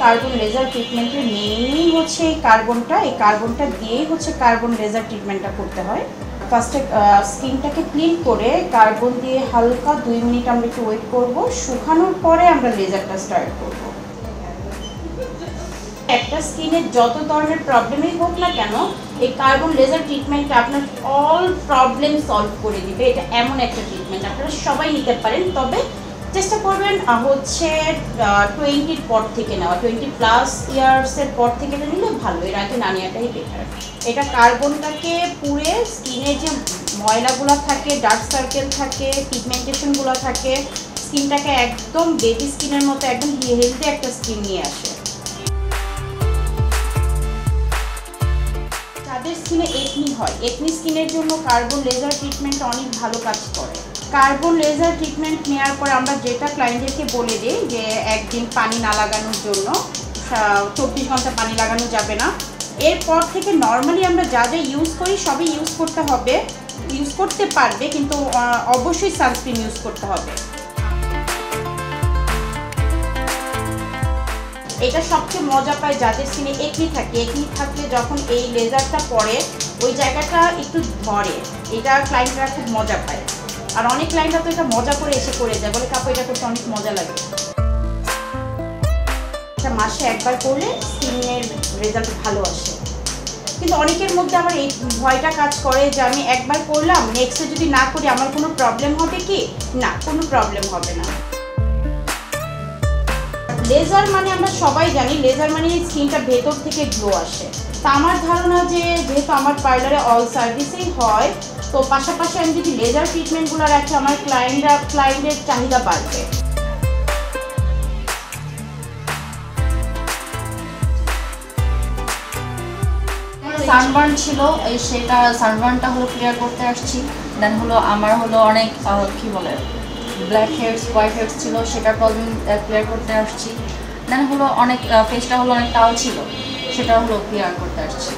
Carbon laser ট্রিটমেন্টের মেইনই হচ্ছে এই কার্বনটা দিয়েই হচ্ছে কার্বন লেজার ট্রিটমেন্টটা করতে হয়। ফার্স্টে স্কিনটাকে ক্লিন করে কার্বন দিয়ে হালকা 2 মিনিট আমরা একটু ওয়েট করব, শুকানোর পরে আমরা লেজারটা স্টার্ট করব। একটা স্কিনের যত ধরনের প্রবলেমই হোক না কেন, এই কার্বন লেজার ট্রিটমেন্টটা আপনার অল প্রবলেম সলভ করে দিবে। এটা এমন একটা ট্রিটমেন্ট আপনারা সবাই নিতে পারেন, তবে চেষ্টা করবেন হচ্ছে 20-র পর থেকে নেওয়া, 20+ ইয়ার্সের পর থেকে নিলে ভালো, এর আগে না নেওয়াটাই বেটার। এটা কার্বনটাকে পুড়ে স্কিনের যে ময়লাগুলো থাকে, ডার্ক সার্কেল থাকে, পিগমেন্টেশনগুলো থাকে, স্কিনটাকে একদম বেবি স্কিনের মতো একদম হেলদি একটা স্কিন নিয়ে আসে। যাদের স্কিনে একনি হয়, একনি স্কিনের জন্য কার্বন লেজার ট্রিটমেন্ট অনেক ভালো কাজ করে। কার্বন লেজার ট্রিটমেন্ট নেওয়ার পর আমরা যেটা ক্লায়েন্টদেরকে বলে দিই যে একদিন পানি না লাগানোর জন্য, 24 ঘন্টা পানি লাগানো যাবে না। এরপর থেকে নর্মালি আমরা যা যা ইউজ করি সবই ইউজ করতে পারবে, কিন্তু অবশ্যই সানস্ক্রিন ইউজ করতে হবে। এটা সবচেয়ে মজা পায় যাদের স্কিনে একনি থাকলে যখন এই লেজারটা পরে ওই জায়গাটা একটু ধরে, এটা ক্লায়েন্টরা খুব মজা পায়। আর অনেক ক্লায়েন্টরা তো এটা মজা করে এসে করে যায়, বলে কাপড় এটা করতে অনেক মজা লাগে। এটা মাসে একবার করলে স্কিনের রেজাল্ট ভালো আসে, কিন্তু অনেকের মধ্যে আবার এই ভয়টা কাজ করে যে আমি একবার করলাম, নেক্সটে যদি না করি আমার কোনো প্রবলেম হবে কি? না, কোনো প্রবলেম হবে না। লেজার মানে আমরা সবাই জানি, লেজার মানে স্কিনটা ভেতর থেকে গ্লো আসে। তা আমার ধারণা যে যেহেতু আমার পার্লারে অল সার্ভিসেই হয়, তো পাশাপাশি আমি যদি লেজার ট্রিটমেন্টগুলো রাখি আমার ক্লায়েন্টের চাহিদা বাড়বে। সানবার্ন ছিল, সেটা সানবার্নটা হলো ক্লিয়ার করতে আসছি। দেন হলো আমার হলো অনেক কি বলে ব্ল্যাক হেডস, হোয়াইট হেডস ছিল, সেটার প্রবলেম ক্লিয়ার করতে আসছি। দেন হলো অনেক ফেসটা হলো অনেক টাল ছিল, সেটা হলো ক্লিয়ার করতে আসছি।